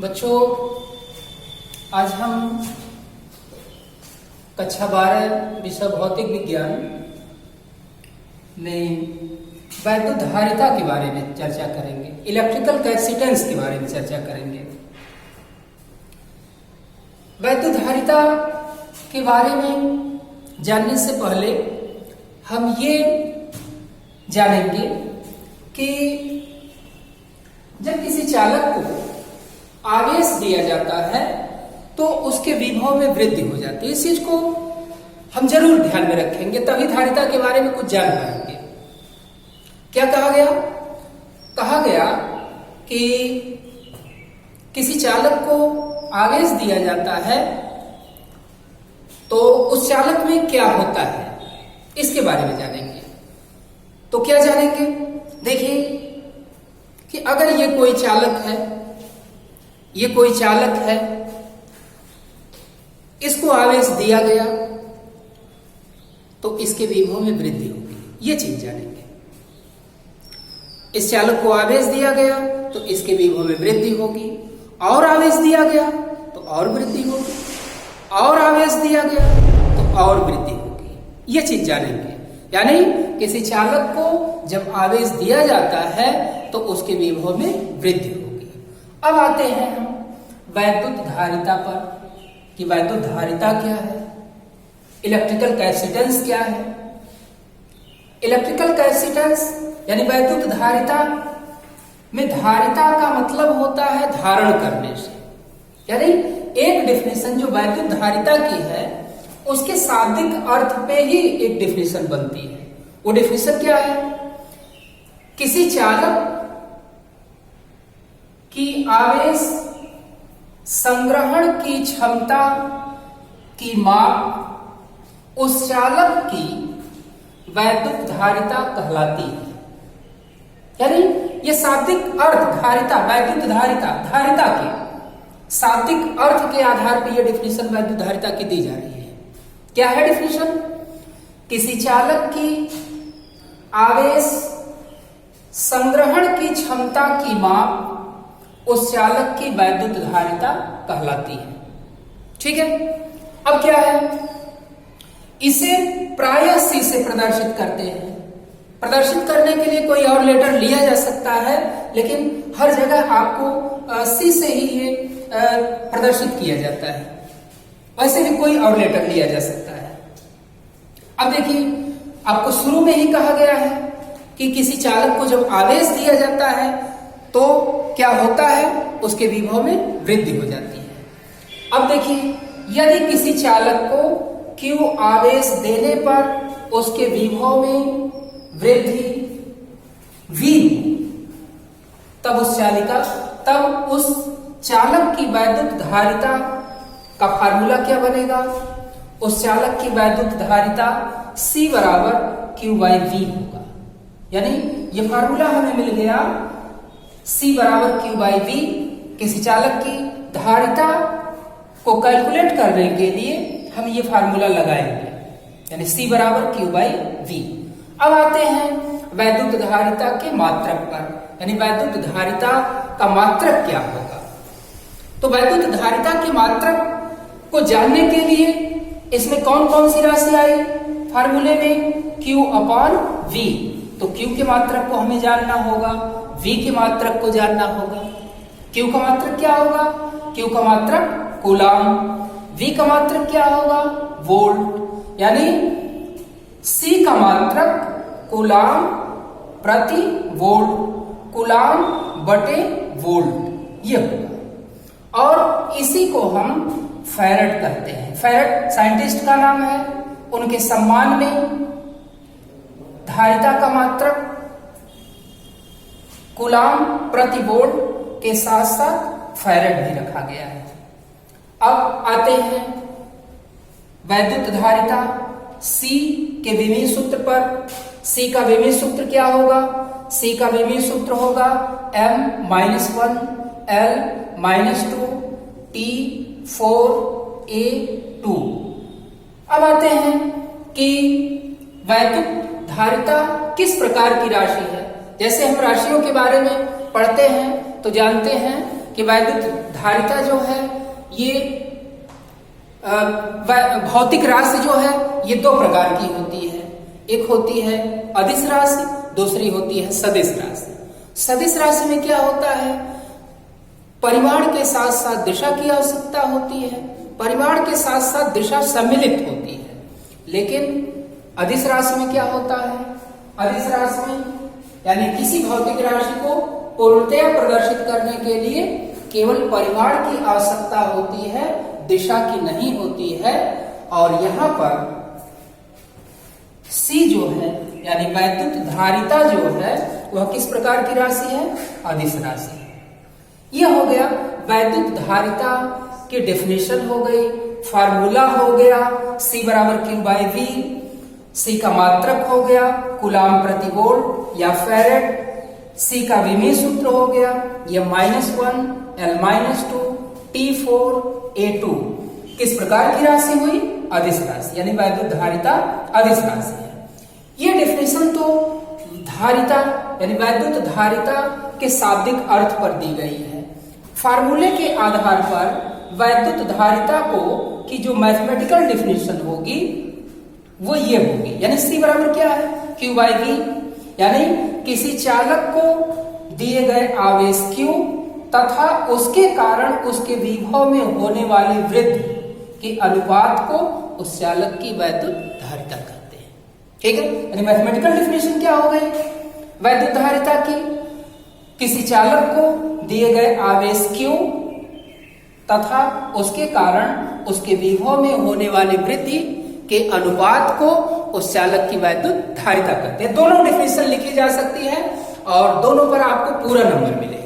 बच्चों, आज हम कक्षा 12 विषय भौतिक विज्ञान में वैद्युत धारिता के बारे में चर्चा करेंगे। इलेक्ट्रिकल कैपेसिटेंस के बारे में चर्चा करेंगे। वैद्युत धारिता के बारे में जानने से पहले हम ये जानेंगे कि जब किसी चालक को आवेश दिया जाता है तो उसके विभव में वृद्धि हो जाती है। इस चीज को हम जरूर ध्यान में रखेंगे, तभी धारिता के बारे में कुछ जान पाएंगे। क्या कहा गया? कहा गया कि किसी चालक को आवेश दिया जाता है तो उस चालक में क्या होता है, इसके बारे में जानेंगे। तो क्या जानेंगे? देखिए कि अगर ये कोई चालक है, इसको आवेश दिया गया तो इसके विभव में वृद्धि होगी, ये चीज जानेंगे। इस चालक को आवेश दिया गया तो इसके विभव में वृद्धि होगी, और आवेश दिया गया तो और वृद्धि होगी, और आवेश दिया गया तो और वृद्धि होगी, ये चीज जानेंगे। यानी किसी चालक को जब आवेश दिया जाता है तो उसके विभव में वृद्धि होगी। अब आते हैं हम वैद्युत धारिता पर कि वैद्युत धारिता क्या है, इलेक्ट्रिकल कैपेसिटेंस क्या है। इलेक्ट्रिकल कैपेसिटेंस यानी वैद्युत धारिता में धारिता का मतलब होता है धारण करने से। यानी एक डेफिनेशन जो वैद्युत धारिता की है उसके शाब्दिक अर्थ पे ही एक डेफिनेशन बनती है। वो डेफिनेशन क्या है? किसी चालक की आवेश संग्रहण की क्षमता की माप उस चालक की वैद्युत धारिता कहलाती है। यानी ये शाब्दिक अर्थ धारिता, वैद्युत धारिता के शाब्दिक अर्थ के आधार पर यह डेफिनेशन वैद्युत धारिता की दी जा रही है। क्या है डेफिनेशन? किसी चालक की आवेश संग्रहण की क्षमता की माप उस चालक की वैद्युत धारिता कहलाती है। ठीक है। अब क्या है? इसे प्रायः C से प्रदर्शित करते हैं। प्रदर्शित करने के लिए कोई और लेटर लिया जा सकता है, लेकिन हर जगह आपको C से ही ये प्रदर्शित किया जाता है। वैसे भी कोई और लेटर लिया जा सकता है। अब देखिए, आपको शुरू में ही कहा गया है कि किसी चालक को जब आवेश दिया जाता है तो क्या होता है, उसके विभव में वृद्धि हो जाती है। अब देखिए, यदि किसी चालक को Q आवेश देने पर उसके विभव में वृद्धि V, तब उस चालक की वैद्युत धारिता का फार्मूला क्या बनेगा? उस चालक की वैद्युत धारिता C बराबर Q/V होगा। यानी ये फार्मूला हमें मिल गया, C बराबर Q/V। किसी चालक की धारिता को कैलकुलेट करने के लिए हम ये फार्मूला लगाएंगे, यानी C बराबर Q/V। अब आते हैं वैद्युत धारिता के मात्रक पर, यानी वैद्युत धारिता का मात्रक क्या होगा। तो वैद्युत धारिता के मात्रक को जानने के लिए इसमें कौन कौन सी राशि आई फार्मूले में? Q/V। तो Q के मात्रक को हमें जानना होगा, V के मात्रक को जानना होगा। Q का मात्रक क्या होगा? Q का मात्रक कूलाम, V का मात्रक क्या होगा? वोल्ट। यानी C का मात्रक कूलाम प्रति वोल्ट, कूलाम बटे वोल्ट, ये होगा। और इसी को हम फैराड कहते हैं। फैराड साइंटिस्ट का नाम है। उनके सम्मान में धारिता का मात्रक कूलाम प्रति वोल्ट के साथ साथ फैराड भी रखा गया है। अब आते हैं वैद्युत धारिता C के विमीय सूत्र पर। C का विमीय सूत्र क्या होगा? C का विमीय सूत्र होगा M-1 L-2 T4A2। अब आते हैं कि वैद्युत धारिता किस प्रकार की राशि है। जैसे हम राशियों के बारे में पढ़ते हैं तो जानते हैं कि वैद्युत धारिता जो है ये भौतिक राशि जो है ये दो प्रकार की होती है। एक होती है अदिश राशि, दूसरी होती है सदिश राशि। सदिश राशि में क्या होता है, परिमाण के साथ साथ दिशा की आवश्यकता होती है, परिमाण के साथ साथ दिशा सम्मिलित होती है। लेकिन अदिश राशि में क्या होता है, अदिश राशि में यानी किसी भौतिक राशि को पूर्णतया प्रदर्शित करने के लिए केवल परिमाण की आवश्यकता होती है, दिशा की नहीं होती है। और यहां पर C जो है यानी वैद्युत धारिता जो है वह किस प्रकार की राशि है, अदिश राशि है। यह हो गया वैद्युत धारिता की डेफिनेशन हो गई, फार्मूला हो गया, C बराबर Q/V, C का मात्रक हो गया कूलाम प्रति वोल्ट या फैरेड, C का विमीय सूत्र हो गया यह -1 L-2 T4A2 किस प्रकार की राशि हुई, अदिश राशि यानी वैद्युत धारिता अदिश राशि है। यह डेफिनेशन तो धारिता यानी वैद्युत धारिता के शाब्दिक अर्थ पर दी गई है। फार्मूले के आधार पर वैद्युत धारिता को की जो मैथमेटिकल डेफिनेशन होगी वो ये होगी, यानी C बराबर क्या है, Q/V, यानी किसी चालक को दिए गए आवेश Q तथा उसके कारण उसके विभव में होने वाली वृद्धि के अनुपात को उस चालक की वैद्युत धारिता कहते हैं। ठीक है, यानी मैथमेटिकल डेफिनेशन क्या हो गई, वैद्युत धारिता की किसी चालक को दिए गए आवेश Q तथा उसके कारण उसके विभव में होने वाली वृद्धि के अनुपात को उस चालक की वैद्युत धारिता कहते हैं। दोनों डेफिनेशन लिखी जा सकती है और दोनों पर आपको पूरा नंबर मिलेगा।